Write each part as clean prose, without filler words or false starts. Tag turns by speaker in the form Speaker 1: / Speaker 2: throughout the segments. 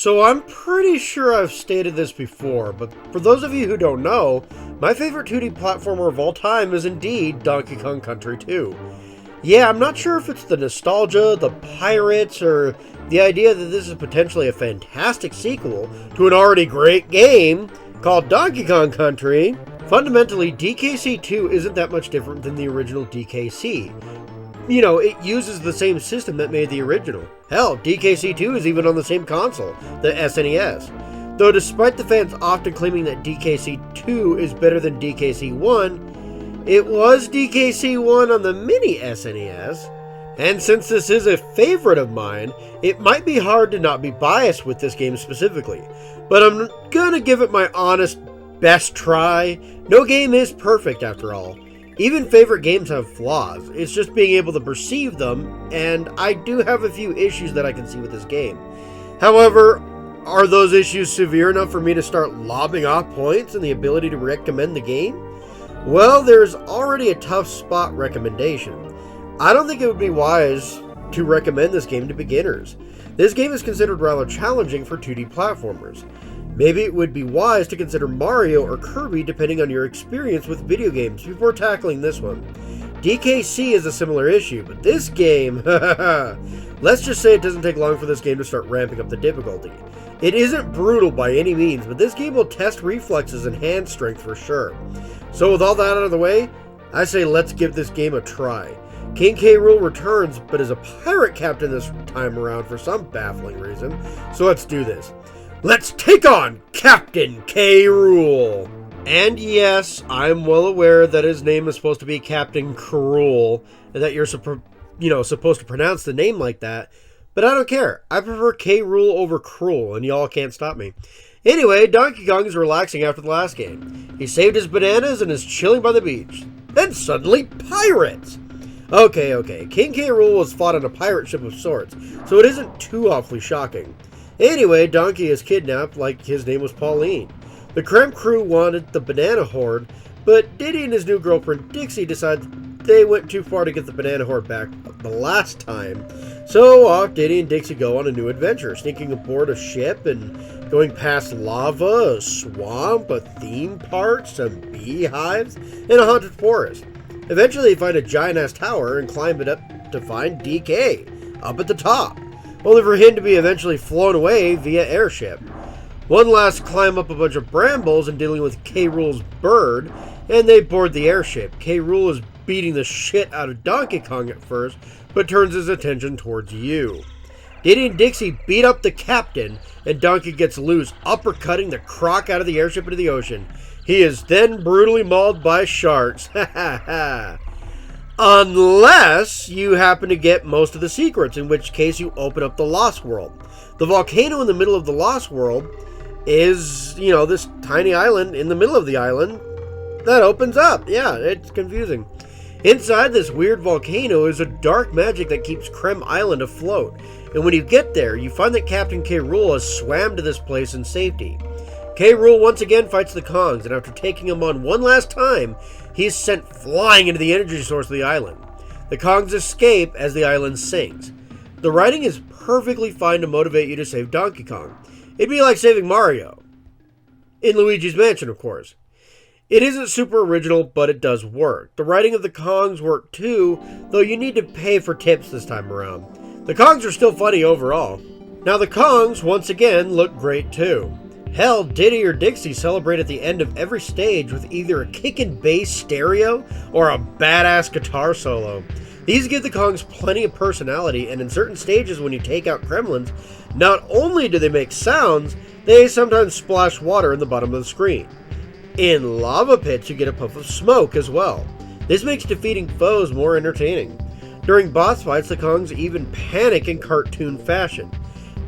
Speaker 1: So I'm pretty sure I've stated this before, but for those of you who don't know, my favorite 2D platformer of all time is indeed Donkey Kong Country 2. Yeah, I'm not sure if it's the nostalgia, the pirates, or the idea that this is potentially a fantastic sequel to an already great game called Donkey Kong Country. Fundamentally, DKC 2 isn't that much different than the original DKC. You know, it uses the same system that made the original. Hell, DKC 2 is even on the same console, the SNES. Though despite the fans often claiming that DKC 2 is better than DKC 1, it was DKC 1 on the mini SNES. And since this is a favorite of mine, it might be hard to not be biased with this game specifically. But I'm gonna give it my honest best try. No game is perfect after all. Even favorite games have flaws. It's just being able to perceive them, and I do have a few issues that I can see with this game. However, are those issues severe enough for me to start lobbing off points and the ability to recommend the game? Well, there's already a tough spot recommendation. I don't think it would be wise to recommend this game to beginners. This game is considered rather challenging for 2D platformers. Maybe it would be wise to consider Mario or Kirby depending on your experience with video games before tackling this one. DKC is a similar issue, but this game, let's just say it doesn't take long for this game to start ramping up the difficulty. It isn't brutal by any means, but this game will test reflexes and hand strength for sure. So with all that out of the way, I say let's give this game a try. King K. Rool returns, but is a pirate captain this time around for some baffling reason, so let's do this. Let's take on Kaptain K. Rool! And yes, I'm well aware that his name is supposed to be Captain Cruel, and that you're supposed to pronounce the name like that, but I don't care. I prefer K. Rool over Cruel, and y'all can't stop me. Anyway, Donkey Kong is relaxing after the last game. He saved his bananas and is chilling by the beach. Then suddenly, pirates! Okay, King K. Rool was fought on a pirate ship of sorts, so it isn't too awfully shocking. Anyway, Donkey is kidnapped like his name was Pauline. The Creme crew wanted the banana horde, but Diddy and his new girlfriend Dixie decided they went too far to get the banana horde back the last time. So off Diddy and Dixie go on a new adventure, sneaking aboard a ship and going past lava, a swamp, a theme park, some beehives, and a haunted forest. Eventually they find a giant-ass tower and climb it up to find DK, up at the top, only for him to be eventually flown away via airship. One last climb up a bunch of brambles and dealing with K. Rool's bird, and they board the airship. K. Rool is beating the shit out of Donkey Kong at first, but turns his attention towards you. Diddy and Dixie beat up the captain, and Donkey gets loose, uppercutting the croc out of the airship into the ocean. He is then brutally mauled by sharks. Ha ha ha. Unless you happen to get most of the secrets, in which case you open up the Lost World. The volcano in the middle of the Lost World is, this tiny island in the middle of the island that opens up. Yeah, it's confusing. Inside this weird volcano is a dark magic that keeps Creme Island afloat. And when you get there, you find that Captain K. Rool has swam to this place in safety. K. Rool once again fights the Kongs, and after taking him on one last time, he is sent flying into the energy source of the island. The Kongs escape as the island sinks. The writing is perfectly fine to motivate you to save Donkey Kong. It'd be like saving Mario. In Luigi's Mansion, of course. It isn't super original, but it does work. The writing of the Kongs work too, though you need to pay for tips this time around. The Kongs are still funny overall. Now the Kongs, once again, look great too. Hell, Diddy or Dixie celebrate at the end of every stage with either a kick-and bass stereo or a badass guitar solo. These give the Kongs plenty of personality, and in certain stages when you take out Kremlins, not only do they make sounds, they sometimes splash water in the bottom of the screen. In lava pits you get a puff of smoke as well. This makes defeating foes more entertaining. During boss fights, the Kongs even panic in cartoon fashion.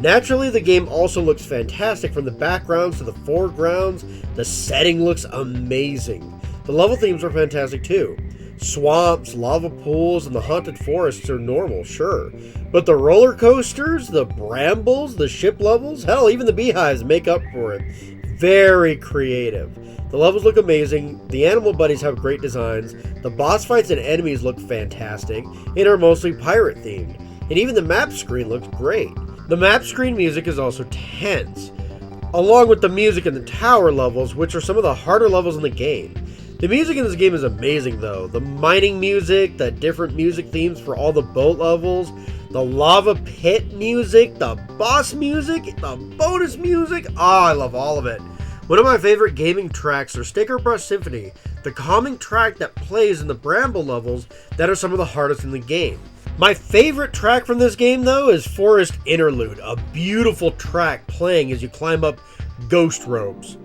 Speaker 1: Naturally, the game also looks fantastic from the backgrounds to the foregrounds. The setting looks amazing. The level themes are fantastic too. Swamps, lava pools, and the haunted forests are normal, sure. But the roller coasters, the brambles, the ship levels, hell, even the beehives make up for it. Very creative. The levels look amazing, the animal buddies have great designs, the boss fights and enemies look fantastic, and are mostly pirate themed. And even the map screen looks great. The map screen music is also tense, along with the music in the tower levels, which are some of the harder levels in the game. The music in this game is amazing though. The mining music, the different music themes for all the boat levels, the lava pit music, the boss music, the bonus music. I love all of it. One of my favorite gaming tracks are Sticker Brush Symphony, the calming track that plays in the bramble levels that are some of the hardest in the game. My favorite track from this game though is Forest Interlude, a beautiful track playing as you climb up ghost ropes.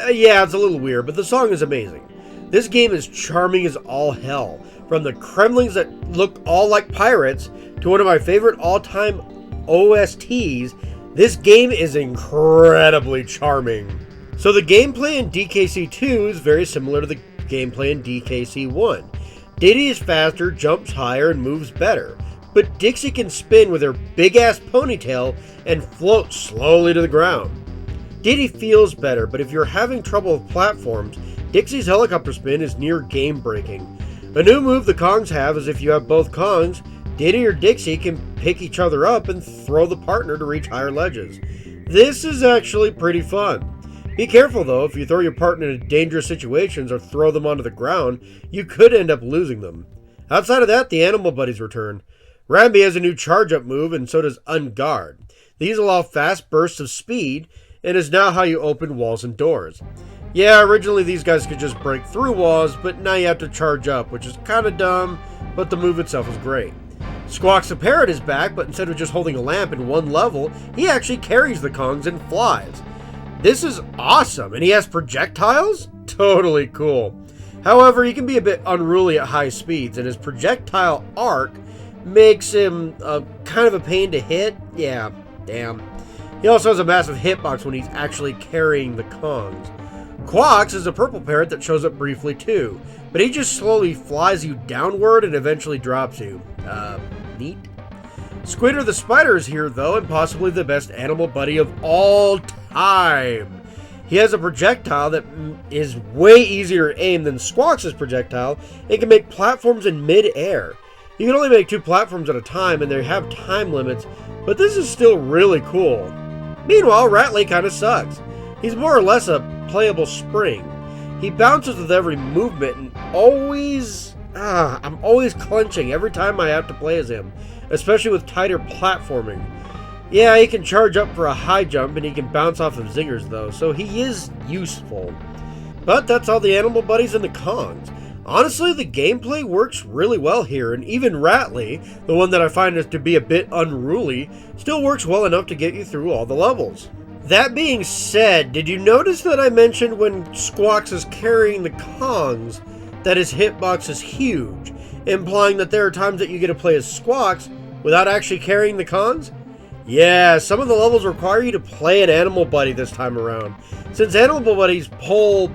Speaker 1: Yeah, it's a little weird, but the song is amazing. This game is charming as all hell. From the Kremlings that look all like pirates to one of my favorite all-time OSTs, this game is incredibly charming. So the gameplay in DKC 2 is very similar to the gameplay in DKC 1. Diddy is faster, jumps higher, and moves better. But Dixie can spin with her big-ass ponytail and float slowly to the ground. Diddy feels better, but if you're having trouble with platforms, Dixie's helicopter spin is near game-breaking. A new move the Kongs have is if you have both Kongs, Diddy or Dixie can pick each other up and throw the partner to reach higher ledges. This is actually pretty fun. Be careful though, if you throw your partner into dangerous situations or throw them onto the ground, you could end up losing them. Outside of that, the animal buddies return. Rambi has a new charge-up move, and so does Unguard. These allow fast bursts of speed, and is now how you open walls and doors. Yeah, originally these guys could just break through walls, but now you have to charge up, which is kinda dumb, but the move itself is great. Squawks the Parrot is back, but instead of just holding a lamp in one level, he actually carries the Kongs and flies. This is awesome, and he has projectiles? Totally cool. However, he can be a bit unruly at high speeds, and his projectile arc makes him kind of a pain to hit. Yeah, damn. He also has a massive hitbox when he's actually carrying the Kongs. Quox is a purple parrot that shows up briefly too, but he just slowly flies you downward and eventually drops you. Neat. Squidder the Spider is here though, and possibly the best animal buddy of all time. He has a projectile that is way easier to aim than Squawks' projectile and can make platforms in mid-air. You can only make 2 platforms at a time and they have time limits, but this is still really cool. Meanwhile, Ratley kinda sucks. He's more or less a playable spring. He bounces with every movement and I'm always clenching every time I have to play as him, especially with tighter platforming. Yeah, he can charge up for a high jump and he can bounce off of zingers though, so he is useful. But that's all the animal buddies and the Kongs. Honestly, the gameplay works really well here, and even Ratley, the one that I find to be a bit unruly, still works well enough to get you through all the levels. That being said, did you notice that I mentioned when Squawks is carrying the Kongs that his hitbox is huge, implying that there are times that you get to play as Squawks without actually carrying the Kongs? Yeah, some of the levels require you to play an animal buddy this time around. Since animal buddies pull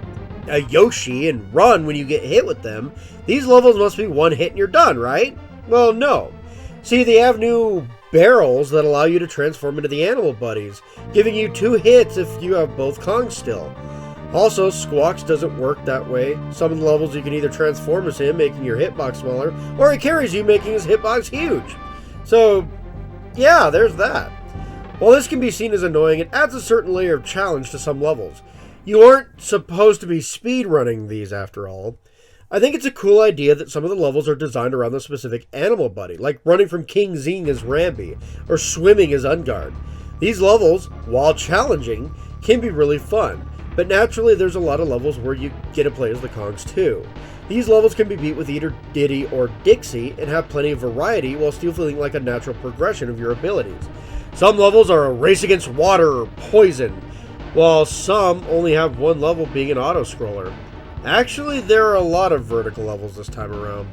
Speaker 1: a Yoshi and run when you get hit with them, these levels must be one hit and you're done, right? Well, no. See, they have new barrels that allow you to transform into the animal buddies, giving you 2 hits if you have both Kongs still. Also, Squawks doesn't work that way. Some of the levels you can either transform as him, making your hitbox smaller, or he carries you, making his hitbox huge. So, yeah, there's that. While this can be seen as annoying, it adds a certain layer of challenge to some levels. You aren't supposed to be speedrunning these after all. I think it's a cool idea that some of the levels are designed around the specific animal buddy, like running from King Zing as Rambi, or swimming as Unguard. These levels, while challenging, can be really fun, but naturally there's a lot of levels where you get to play as the Kongs too. These levels can be beat with either Diddy or Dixie and have plenty of variety while still feeling like a natural progression of your abilities. Some levels are a race against water or poison, while some only have one level being an auto-scroller. Actually, there are a lot of vertical levels this time around.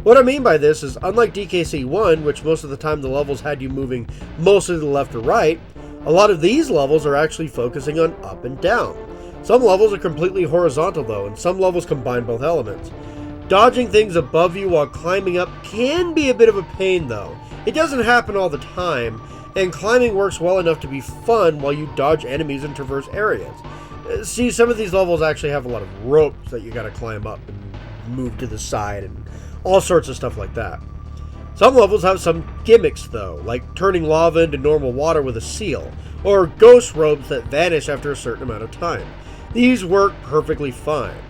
Speaker 1: What I mean by this is, unlike DKC 1, which most of the time the levels had you moving mostly to the left or right, a lot of these levels are actually focusing on up and down. Some levels are completely horizontal though, and some levels combine both elements. Dodging things above you while climbing up can be a bit of a pain though. It doesn't happen all the time, and climbing works well enough to be fun while you dodge enemies and traverse areas. See, some of these levels actually have a lot of ropes that you gotta climb up and move to the side and all sorts of stuff like that. Some levels have some gimmicks though, like turning lava into normal water with a seal, or ghost robes that vanish after a certain amount of time. These work perfectly fine.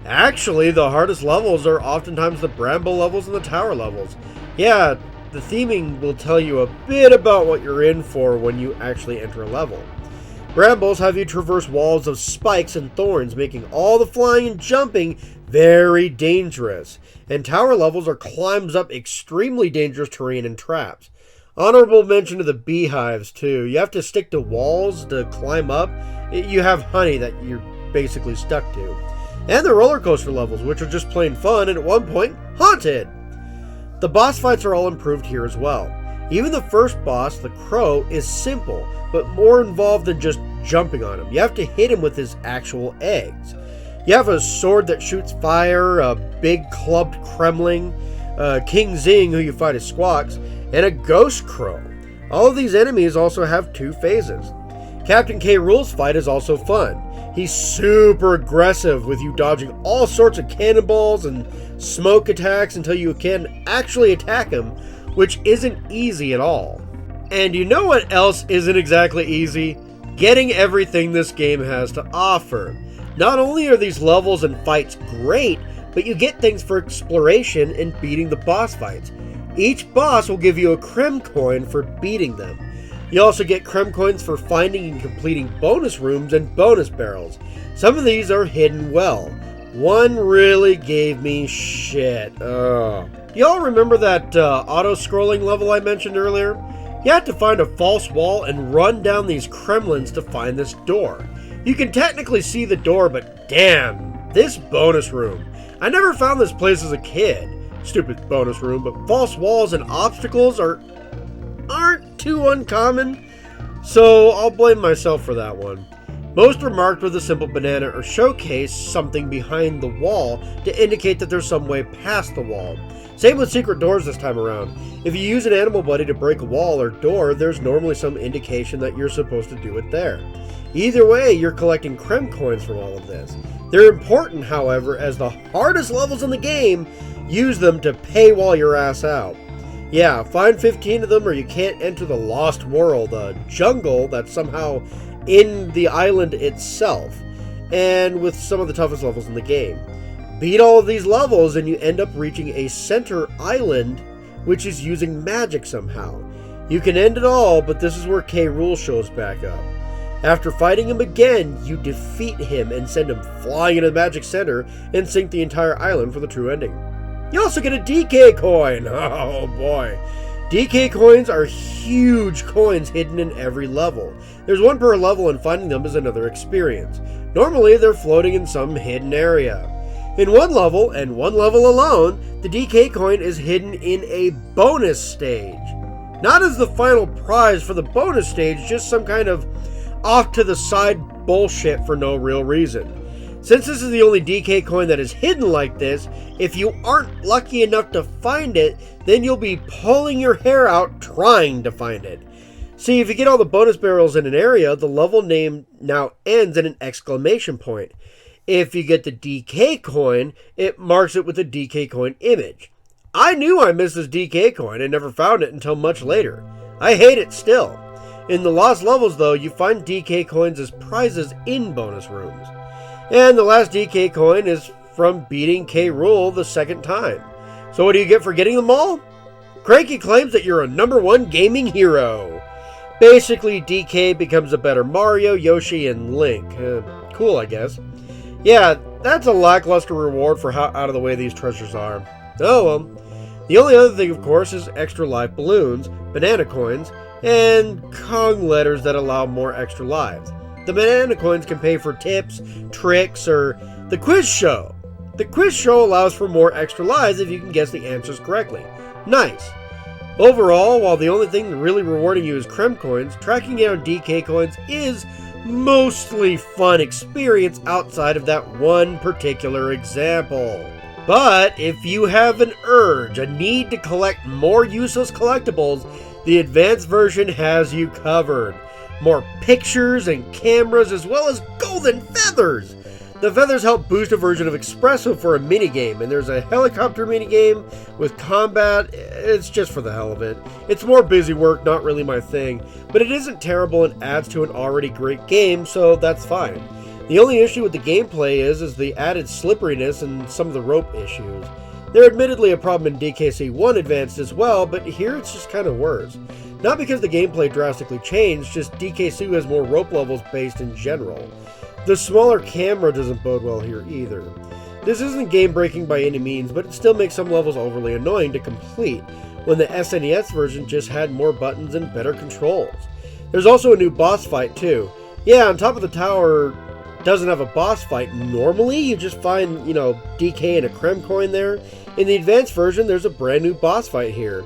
Speaker 1: Actually, the hardest levels are oftentimes the bramble levels and the tower levels. Yeah, the theming will tell you a bit about what you're in for when you actually enter a level. Brambles have you traverse walls of spikes and thorns, making all the flying and jumping very dangerous. And tower levels are climbs up extremely dangerous terrain and traps. Honorable mention to the beehives too. You have to stick to walls to climb up. You have honey that you're basically stuck to. And the roller coaster levels, which are just plain fun and at one point, haunted! The boss fights are all improved here as well. Even the first boss, the Crow, is simple, but more involved than just jumping on him. You have to hit him with his actual eggs. You have a sword that shoots fire, a big clubbed Kremling, King Zing, who you fight as Squawks, and a Ghost Crow. All of these enemies also have 2 phases. Kaptain K. Rool's fight is also fun. He's super aggressive with you dodging all sorts of cannonballs and smoke attacks until you can actually attack him, which isn't easy at all. And you know what else isn't exactly easy? Getting everything this game has to offer. Not only are these levels and fights great, but you get things for exploration and beating the boss fights. Each boss will give you a Crem coin for beating them. You also get Crem coins for finding and completing bonus rooms and bonus barrels. Some of these are hidden well. One really gave me shit. Y'all remember that auto-scrolling level I mentioned earlier? You had to find a false wall and run down these Kremlins to find this door. You can technically see the door, but damn, this bonus room. I never found this place as a kid. Stupid bonus room, but false walls and obstacles aren't too uncommon, so I'll blame myself for that one. Most are marked with a simple banana or showcase something behind the wall to indicate that there's some way past the wall. Same with secret doors this time around. If you use an animal buddy to break a wall or door, there's normally some indication that you're supposed to do it there. Either way, you're collecting Crem coins from all of this. They're important, however, as the hardest levels in the game use them to pay while your ass out. Yeah, find 15 of them or you can't enter the Lost World, a jungle that's somehow in the island itself, and with some of the toughest levels in the game. Beat all of these levels and you end up reaching a center island which is using magic somehow. You can end it all, but this is where K. Rool shows back up. After fighting him again, you defeat him and send him flying into the magic center and sink the entire island for the true ending. You also get a DK coin! Oh boy. DK coins are huge coins hidden in every level. There's one per level and finding them is another experience. Normally they're floating in some hidden area. In one level, and one level alone, the DK coin is hidden in a bonus stage. Not as the final prize for the bonus stage, just some kind of off to the side bullshit for no real reason. Since this is the only DK coin that is hidden like this, if you aren't lucky enough to find it, then you'll be pulling your hair out trying to find it. See, if you get all the bonus barrels in an area, the level name now ends in an exclamation point. If you get the DK coin, it marks it with a DK coin image. I knew I missed this DK coin and never found it until much later. I hate it still. In the lost levels though, you find DK coins as prizes in bonus rooms. And the last DK coin is from beating K. Rool the second time. So what do you get for getting them all? Cranky claims that you're a #1 gaming hero. Basically, DK becomes a better Mario, Yoshi, and Link. Cool, I guess. Yeah, that's a lackluster reward for how out of the way these treasures are. Oh well. The only other thing, of course, is extra life balloons, banana coins, and Kong letters that allow more extra lives. The banana coins can pay for tips, tricks, or the quiz show. The quiz show allows for more extra lives if you can guess the answers correctly. Nice. Overall, while the only thing really rewarding you is Crem coins, tracking down DK coins is mostly fun experience outside of that one particular example. But if you have an urge, a need to collect more useless collectibles, the advanced version has you covered. More pictures and cameras as well as golden feathers. The feathers help boost a version of Espresso for a minigame, and there's a helicopter minigame with combat. It's just for the hell of it. It's more busy work, not really my thing, but it isn't terrible and adds to an already great game, so that's fine. The only issue with the gameplay is the added slipperiness and some of the rope issues. They're admittedly a problem in DKC 1 Advanced as well, but here it's just kind of worse. Not because the gameplay drastically changed, just DKC has more rope levels based in general. The smaller camera doesn't bode well here either. This isn't game-breaking by any means, but it still makes some levels overly annoying to complete, when the SNES version just had more buttons and better controls. There's also a new boss fight too. Yeah, on top of the tower doesn't have a boss fight. Normally, you just find, DK and a Creme coin there. In the advanced version, there's a brand new boss fight here.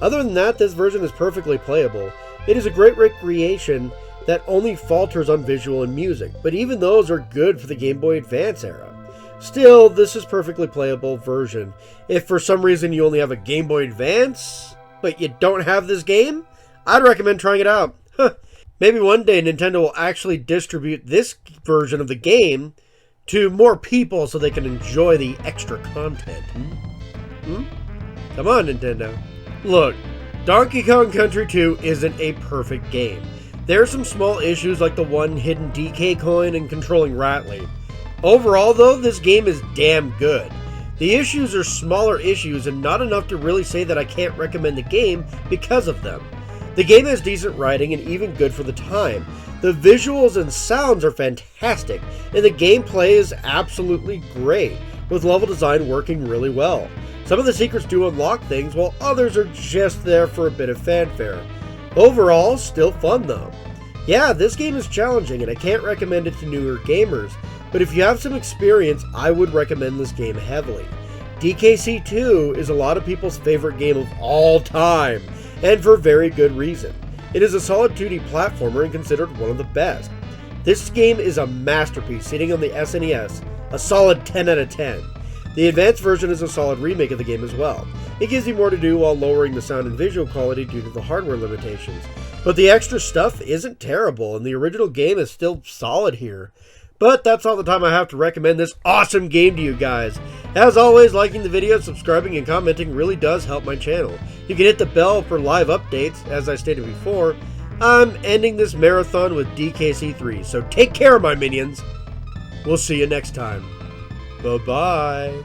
Speaker 1: Other than that, this version is perfectly playable. It is a great recreation that only falters on visual and music, but even those are good for the Game Boy Advance era. Still, this is perfectly playable version. If for some reason you only have a Game Boy Advance, but you don't have this game, I'd recommend trying it out. Maybe one day Nintendo will actually distribute this version of the game to more people so they can enjoy the extra content. Come on, Nintendo. Look, Donkey Kong Country 2 isn't a perfect game. There are some small issues like the one hidden DK coin and controlling Rattly. Overall though, this game is damn good. The issues are smaller issues and not enough to really say that I can't recommend the game because of them. The game has decent writing and even good for the time. The visuals and sounds are fantastic, and the gameplay is absolutely great, with level design working really well. Some of the secrets do unlock things, while others are just there for a bit of fanfare. Overall, still fun though. Yeah, this game is challenging, and I can't recommend it to newer gamers, but if you have some experience, I would recommend this game heavily. DKC 2 is a lot of people's favorite game of all time, and for very good reason. It is a solid 2D platformer and considered one of the best. This game is a masterpiece sitting on the SNES, a solid 10 out of 10. The advanced version is a solid remake of the game as well. It gives you more to do while lowering the sound and visual quality due to the hardware limitations. But the extra stuff isn't terrible, and the original game is still solid here. But that's all the time I have to recommend this awesome game to you guys. As always, liking the video, subscribing, and commenting really does help my channel. You can hit the bell for live updates, as I stated before. I'm ending this marathon with DKC 3, so take care, my minions. We'll see you next time. Bye-bye.